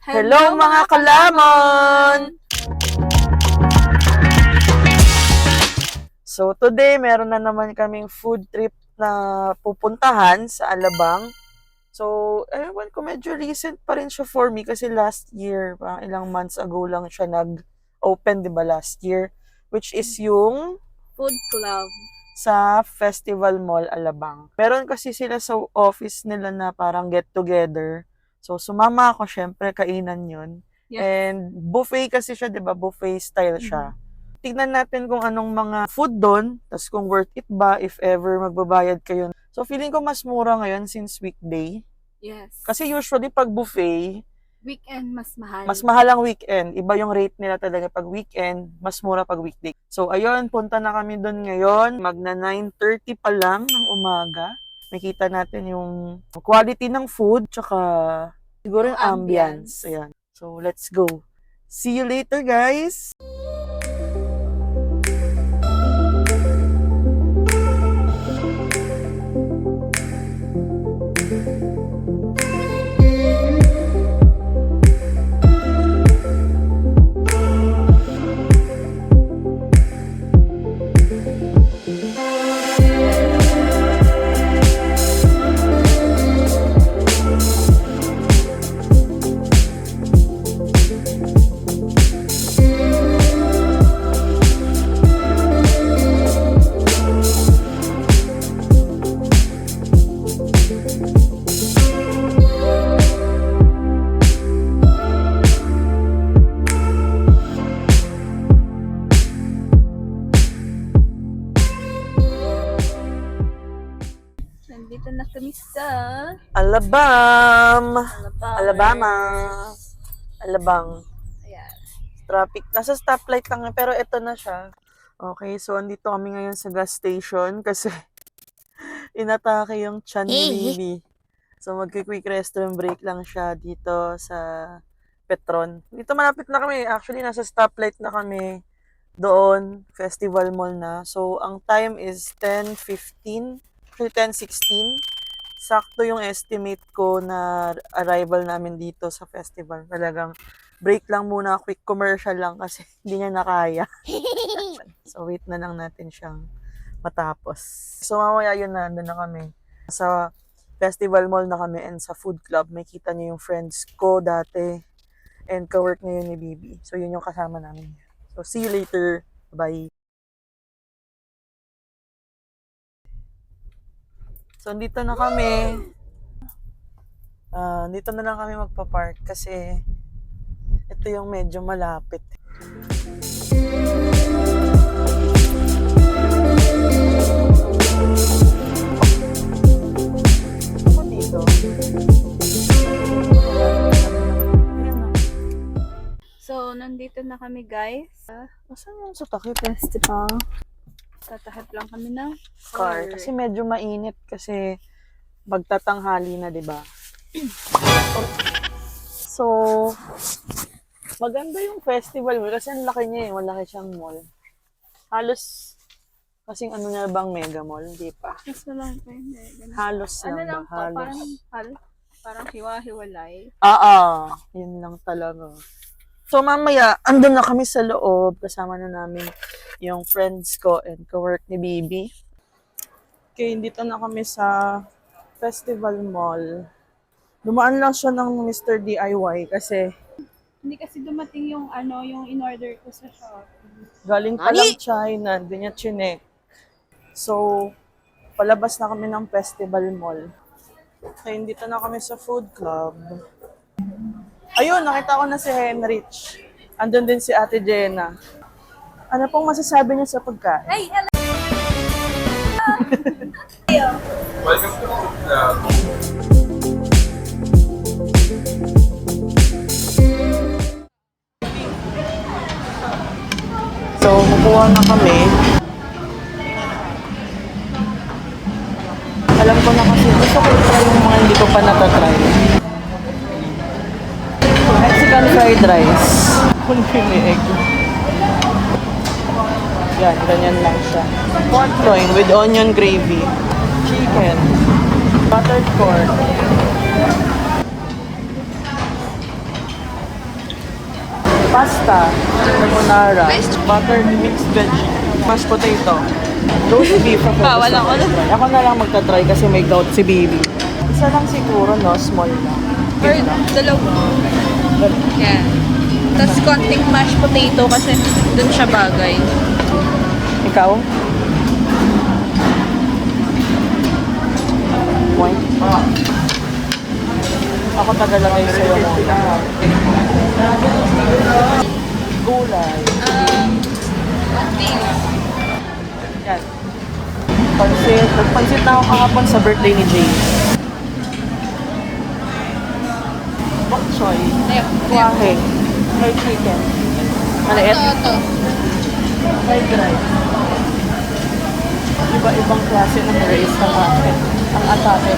Hello mga kalamon! So today, meron na naman kaming food trip na pupuntahan sa Alabang. So, ewan ko, medyo recent pa rin siya for me kasi last year, ilang months ago lang siya nag-open, di ba, last year? Which is yung Food Club sa Festival Mall Alabang. Meron kasi sila sa office nila na parang get-together. So, sumama ako, syempre, kainan yun. Yes. And buffet kasi siya, di ba? Buffet style siya. Tignan natin kung anong mga food doon, tas kung worth it ba if ever magbabayad kayo. So, feeling ko mas mura ngayon since weekday. Yes. Kasi usually pag buffet, Weekend mas mahal. mas mahal ang weekend. Iba yung rate nila talaga pag weekend, mas mura pag weekday. So, ayun, punta na kami doon ngayon. Magna 9:30 pa lang ng umaga. Makita natin yung quality ng food, tsaka siguro yung ambience. Ayan. So, let's go. See you later, guys! Nandito na kami sa Alabang! Alabang. Alabama! Alabang. Ayan. Traffic. Nasa stoplight lang, pero ito na siya. Okay, so andito kami ngayon sa gas station kasi inatake yung tiyan ni Bibi. So magki-quick restroom break lang siya dito sa Petron. Dito malapit na kami. Actually, nasa stoplight na kami doon. Festival Mall na. So, ang time is 10:15. Actually, 10:16. Sakto yung estimate ko na arrival namin dito sa festival. Talagang break lang muna, quick commercial lang kasi hindi niya nakaya. So, wait na lang natin siyang matapos. So, mamaya yun na, doon na kami. Sa Festival Mall na kami and sa food club. May kita niyo yung friends ko dati and ka-work ngayon ni Bibi. So, yun yung kasama namin. So, see you later. Bye. So, dito na kami. Dito na lang kami magpa-park kasi ito yung medyo malapit. Ako dito. So, nandito na kami guys sa Asan yung sa takip? festival. Tatahip lang kami ng Car. Kasi medyo mainit kasi magtatanghali na, di ba? So, maganda yung festival mall kasi ang laki niya eh. Malaki siyang mall. Halos, kasing ano niya bang mega mall? Hindi pa. Mas lang pa yun. Halos Ano lang lang ba? po, parang hiwa-hiwalay. Yun lang talaga. So, mamaya, andun na kami sa loob. Kasama na namin yung friends ko and ka-work ni Bibi. Okay, dito na kami sa Festival Mall. Dumaan lang siya ng Mr. DIY kasi Hindi kasi dumating yung yung in-order ko sa shop. galing pa lang China, hindi niya chinek. So, palabas na kami ng Festival Mall. Okay, dito na kami sa food club. Ayun, nakita ko na si Henrich. Andun din si Ate Jenna. Ano pong masasabi niya sa pagkain? Hey, hello! Welcome to Food Club. So, kukuha na kami. Alam ko na kasi gusto ko try yung mga hindi ko pa natatry. Mexican fried rice. Kunti egg. Yan, ganyan lang siya. Pork loin with onion gravy. Chicken. Buttered corn. Pasta, carbonara, buttered mixed veggie, mashed potato, roast beef. Bawal ako nun. Ako na lang magta-try kasi may gout si baby. Isa lang siguro, no? Small lang. Or dalawa. Yan. Tapos konting mashed potato kasi dun siya bagay. Ikaw? Point? Ako tagalagay sa'yo muna. Gulay. Konting. Yan. Pansit. Nagpansit na ako kahapon sa birthday ni James. Bok choy. Ayun. Kuwahe. Fried chicken. Maliit. Ito. Fried rice. Iba-ibang klase ng rice ang atin. Ang atake.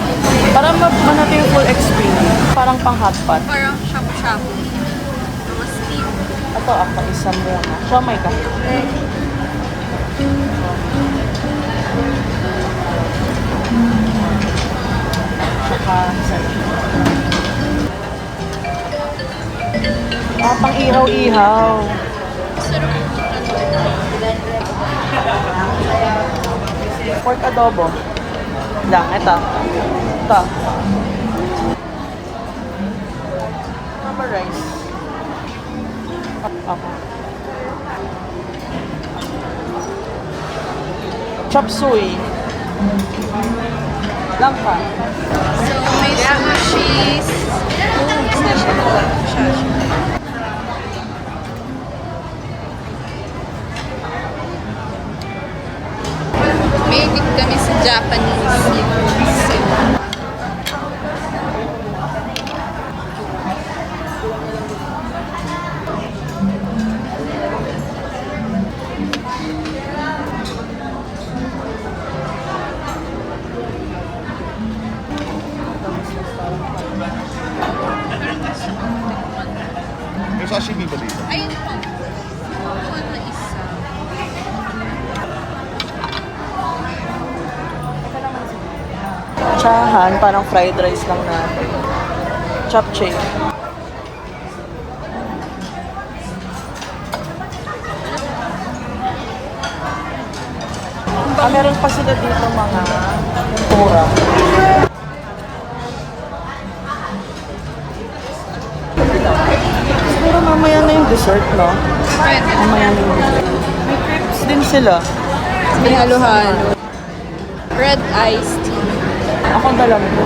Para manati yung full experience. Parang pang hotpot. Parang shabu-shabu. Mga steam. Ito ako, isa muna. Siomay ka. Saka pang ihaw-ihaw. Sarap. Pork adobo. Lang, ito. Ito. Number rice. Ako. Chop suey. Lang pa. So, may sushis. Sashi. May din kami sa Japanese. May sashimi ba dito? Ayun po. Kuha na isa. Chahan, parang fried rice lang natin. Japchae. Meron pa sila dito mga tempura. Siguro mamaya na yung dessert, no? Pwede. Mamaya na yung dessert. May crepes din sila. May halo-halo. Red iced tea. Ako dalam ko.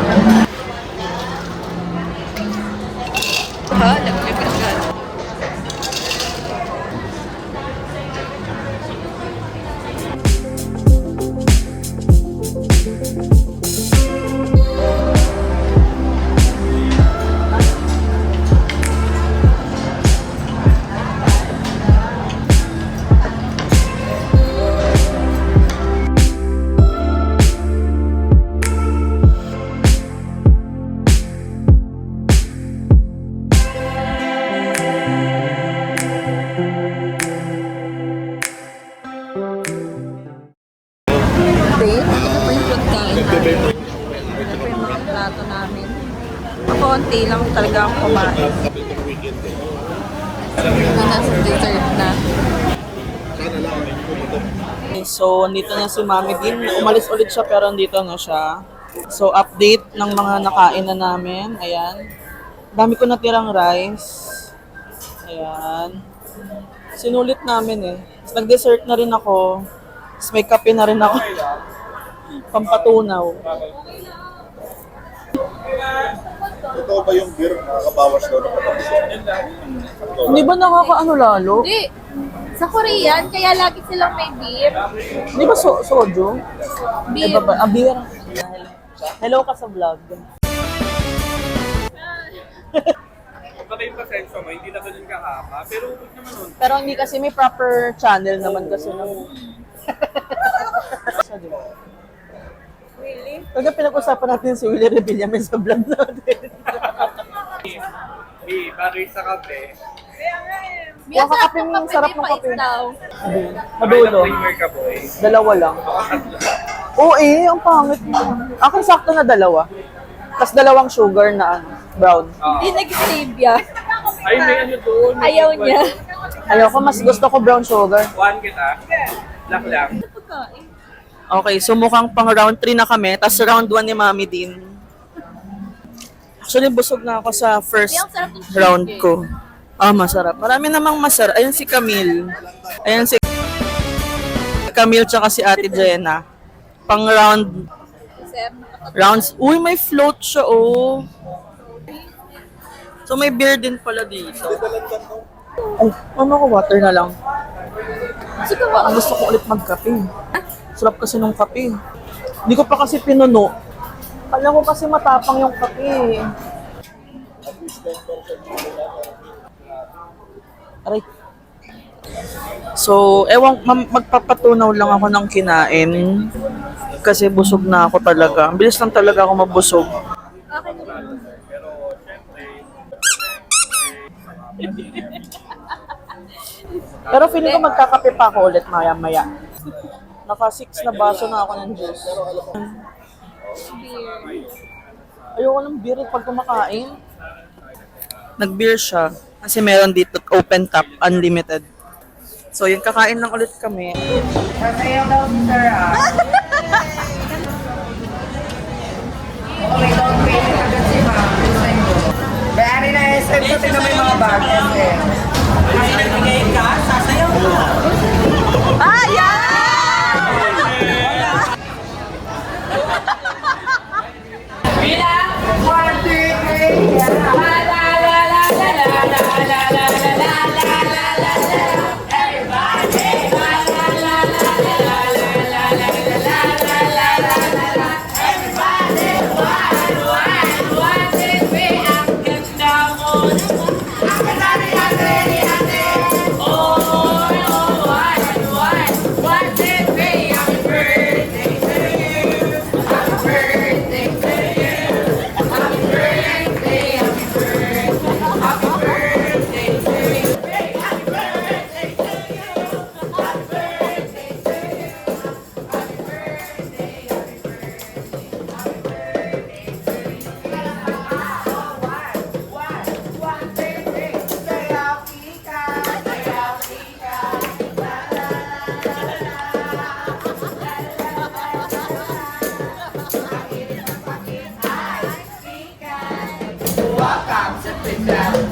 Ha? Nag-prepare ka. Ito po yung pagkain namin. Ito po yung mga plato namin. Konti lang talaga ako kumain. Ito nasa dessert na. So, nandito na si Mami Din. Umalis ulit siya pero nandito na siya. So, update ng mga nakain na namin. Ayan. Dami ko natirang rice. Ayan. Sinulit namin eh. Tapos nag-dessert na rin ako. Tapos may kape na rin ako. Pampatunaw. Totoo ba yung beer nakakabawas daw ng pagkakas? Hindi ba nakakaano lalo? Hindi. Sa Korean, kaya lagi silang may beer. Di ba soju? Beer. Iba ba? Beer. Hello ka sa vlog. Pagka yung pasenso mo, hindi na ganun kahaba. Pero huwag naman nun. Pero hindi kasi may proper channel naman kasi ng... Really? Pagka pinag-usapan natin si Willie Revillamen sa vlog natin. Bagay sa kape. Yung kakape mo, sarap ng kape. Daw. Madulo. Creamer ka, boy. Dalawa lang. Oo ang pangit. Akin sakto na dalawa. Tapos dalawang sugar na ano, brown. Hindi nag-stevia. Ay, may ano doon. may Ayaw equal niya. doon. Ayoko, mas gusto ko brown sugar. One kita. Black lang. Okay, so mukhang pang round 3 na kami, tapos round 1 ni Mami din. Actually, busog na ako sa first round ko. Ah, masarap. Marami namang masarap. Ayun si Camille. Ayun si Camille tsaka si Ate Jenna. Pang rounds. Uy, may float siya, oh. So, may beer din pala dito. Ay, ano ko, water na lang. Ang gusto ko ulit magkape. Sarap kasi nung kape. Hindi ko pa kasi pinuno. Kala ko kasi matapang yung kape. Aray. So, magpapatunaw lang ako ng kinain. Kasi busog na ako talaga. Ang bilis lang talaga ako mabusog. Pero feeling ko magkakape pa ako ulit maya-maya. Naka 6 na baso na ako ng juice. Ayoko ng beer pag kumakain. Nag-beer siya. Kasi meron dito open top, unlimited. So yun, kakain lang ulit kami. Masayaw daw si Sir Okay, don't pay na agad si Ma'am. Bayari na SM ko, tingnan mo yung mga bag. Kasi nagbigay ka, sasayaw mo. Bilang 1, 2, 3,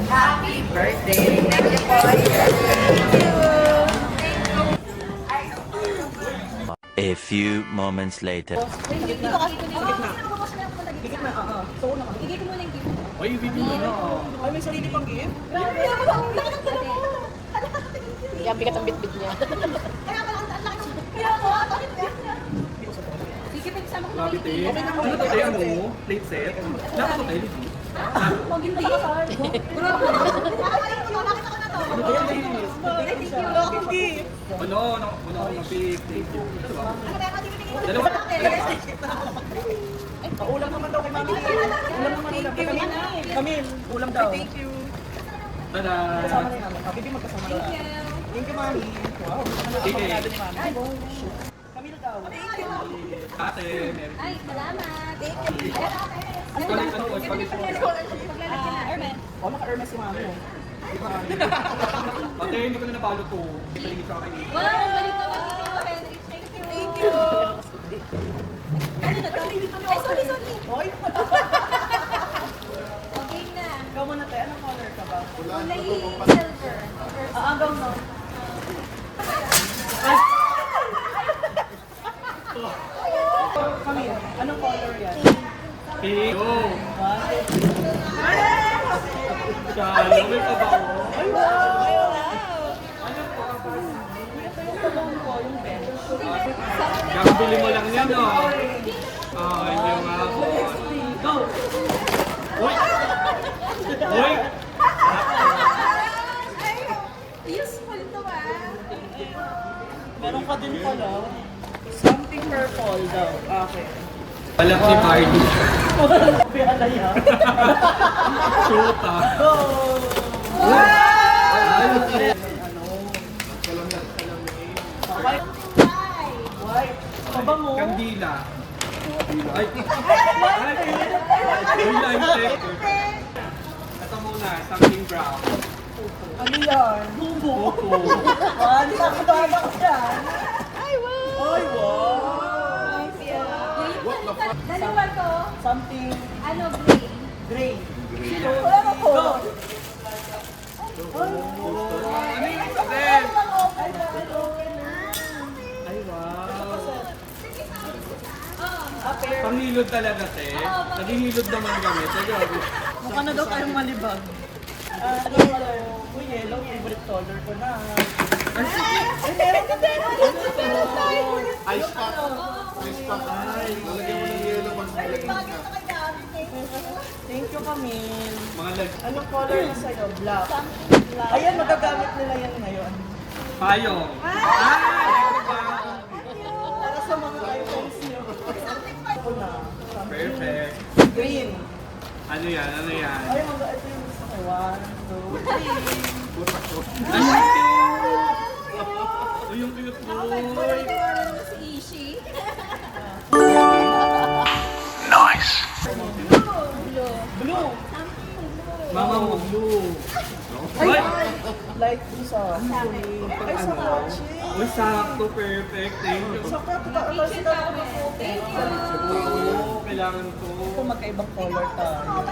Happy birthday. Thank you for A few moments later. Ay, video mo na. Ay, may sarili pang gift? Yan, bigat ang bit-bit niya. Grabe, te. Ano to, te? Ano? Plate set? Dapat to, te. Ano? Mag-pick. Dalawa. Ulam naman daw kay Mami. Ulam naman ulam. Camille, ulam daw. Thank you. Tada. Kasama na namin. Okay, di magkasama daw. Thank you, Mami. Wow. Sige. Camille daw. Ate, Mary. Ay, salamat. Thank you. Collect, ano? Collect. Oh, naka-Hermes si Mami. Ate, hindi ko na napalo to. Ipalingit sa akin. Wow, balik na Henry. Thank you. Ano na to? Ay, sorry. Hoy, Okay na. ikaw muna tayo. Anong color ka ba? Kulay silver. Agaw no. Camille, anong color yan? Pink. Go. Shalo, may kabaw. Ay, wow! Kakabili mo lang yan, no? Ay, yung nga po. Go! Uy! Uy! Useful to Meron ka din pala. Something purple daw. Okay. Alam si Party. Sabi alaya. Shoot, ah. Go! Okay. White. Mabango. Kandila. Ay! Ay! Uy, light tech. Ito muna. na, something brown. Ano yan? Bubo. Wala, nakakabahan ako dyan. Ay, wow! Dalawa to. Something Ano, green? gray. Wala mo po. Ano yung sabi? Ay, wow. Panghilod talaga, te. Naghihilod naman kami. Sige, Mukha na daw tayong malibag. Ano pala yung yellow, favorite color ko na. Ice pack. Ice pack. Ay, lalagyan mo ng yellow pag nilagyan ka. Thank you, Camille. mga lag... Anong color na sa'yo? Black. Ayan, magagamit nila yan ngayon. Payong. Ay, ba? Para sa mga items niyo. Ako na. Perfect. Green. Ano yan? Ano yan? Ay, ito yung gusto ko. 1, 2, 3. Ay, yung cute! Oh, yung cute boy! Si Ishi. Blue. Mama mo, blue. Ay, Ay! light blue sa Ay, sa kotse. Uy, sakto. Perfect. Thank you. Sa kotse na ako ng photo. Oo, kailangan ko. Ito magkaibang color tayo.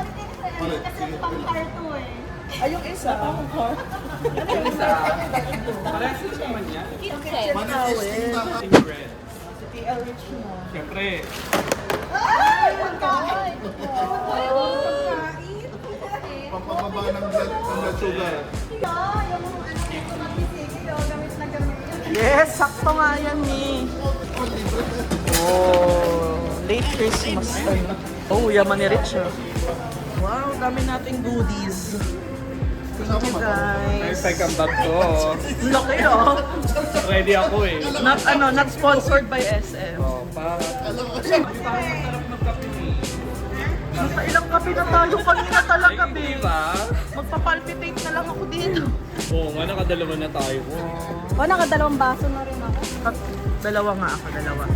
Ay, yung isa. Yung isa. Parehas lang naman yan. Manifesting na ka. Pink red. Si TL Rich na. Siyempre. Pampababa ng blood sugar. Yes, sakto nga yan ni. Oh, late Christmas. Oh, yaman ni Rich. Wow, dami nating goodies. Thank you guys. Perfect ang bag ko. Laki oh. Ready ako eh. Not sponsored by SM. Oh, para. Masarap magkape eh. Nasa ilang kape na tayo kanina talaga, Ay, di babe. ba? Magpapalpitate na lang ako dito. Oo nga, nakadalawa na tayo. Nakadalawang baso na rin ako. Dalawa nga ako, dalawa.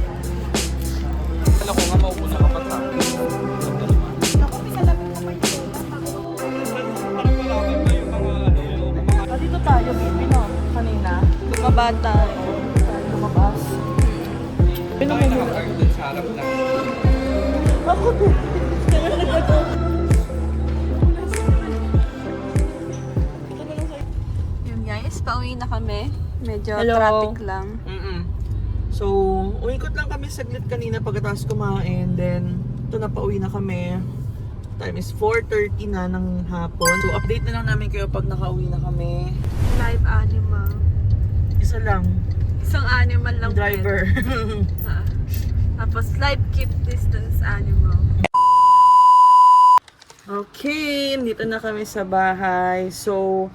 Alam ko nga, mauuna ka pa sa akin. Ako, pinalapit ko pa yung Parang malaman na yung mga ano, yung mga... Dito tayo, baby, no? Kanina. Lumabata. Lumabas. Tayo nakapark dun sa harap na. Ako din. Yun guys, pauwi na kami. Medyo Hello. traffic lang. So, umikot lang kami saglit kanina pagkatapos kumain. Then, ito na pauwi na kami. Time is 4:30 na ng hapon. So, update na lang namin kayo pag nakauwi na kami. Live animal. Isa lang. Isang animal lang. Driver. Ah. Tapos live keep distance animal. Okay, dito na kami sa bahay. So,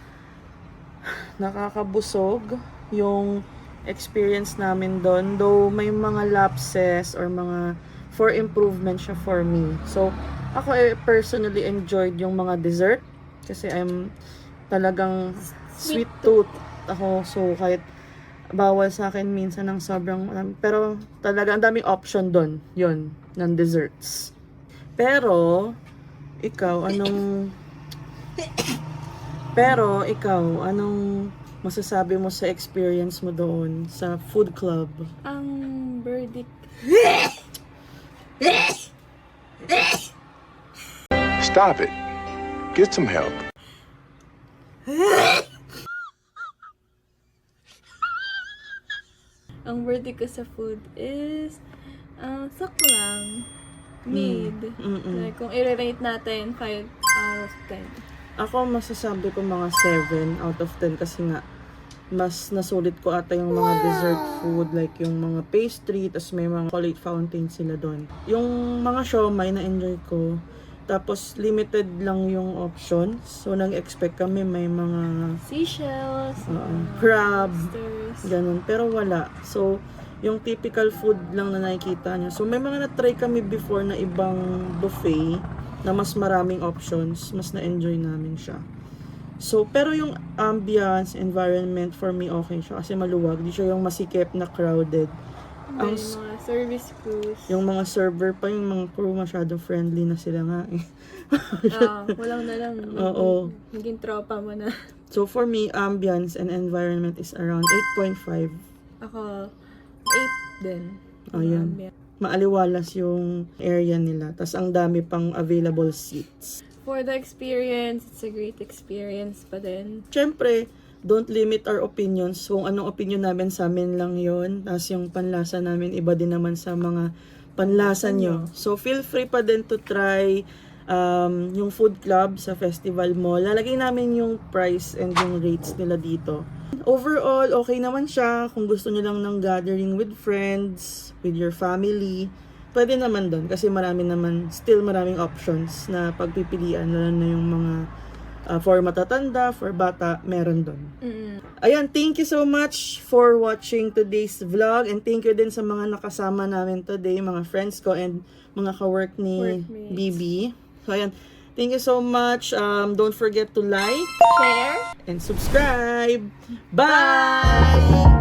nakakabusog yung experience namin doon. Though may mga lapses or mga for improvement siya for me. So, ako personally enjoyed yung mga dessert. Kasi I'm talagang sweet tooth ako. So, kahit bawal sa akin minsan ng sobrang... pero talaga ang daming option doon. Yun, ng desserts. Pero, ikaw, anong masasabi mo sa experience mo doon sa food club? Ang verdict. Stop it. Get some help. Ang verdict ko sa food is sakto lang. Mid. Like, kung i-rate natin, 5 out of 10. Ako masasabi ko mga 7 out of 10 kasi nga mas nasulit ko ata yung mga dessert food like yung mga pastry, tas may mga chocolate fountain sila doon. Yung mga siomai na enjoy ko, tapos limited lang yung options. So nag-expect kami may mga Seashells, crab, oysters. ganun, pero wala. So yung typical food lang na nakikita nyo. So may mga na-try kami before na ibang buffet na mas maraming options, mas na-enjoy namin siya. So, pero yung ambience, environment, for me, okay siya. Kasi maluwag. Di siya yung masikip na crowded. Ang Yung mga service crews. yung mga server pa, yung mga crew masyadong friendly na sila nga eh. Walang na lang. Oo. Naging tropa mo na. So for me, ambience and environment is around 8.5. Ako, 8 din. Ayan. Maaliwalas yung area nila. Tas ang dami pang available seats. For the experience, it's a great experience pa din. Siyempre, don't limit our opinions. Kung anong opinion namin sa amin lang yon. Tas yung panlasa namin, iba din naman sa mga panlasa nyo. So feel free pa din to try yung food club sa Festival Mall. Lalagay namin yung price and yung rates nila dito. Overall, okay naman siya. Kung gusto nyo lang ng gathering with friends, with your family, pwede naman doon. Kasi maraming options na pagpipilian. Lalo na yung mga for matatanda, for bata, meron doon. Ayan, thank you so much for watching today's vlog. And thank you din sa mga nakasama namin today, mga friends ko and mga ka-work ni Workmates. Bibi. So ayan, thank you so much. Don't forget to like Share! and subscribe. Bye!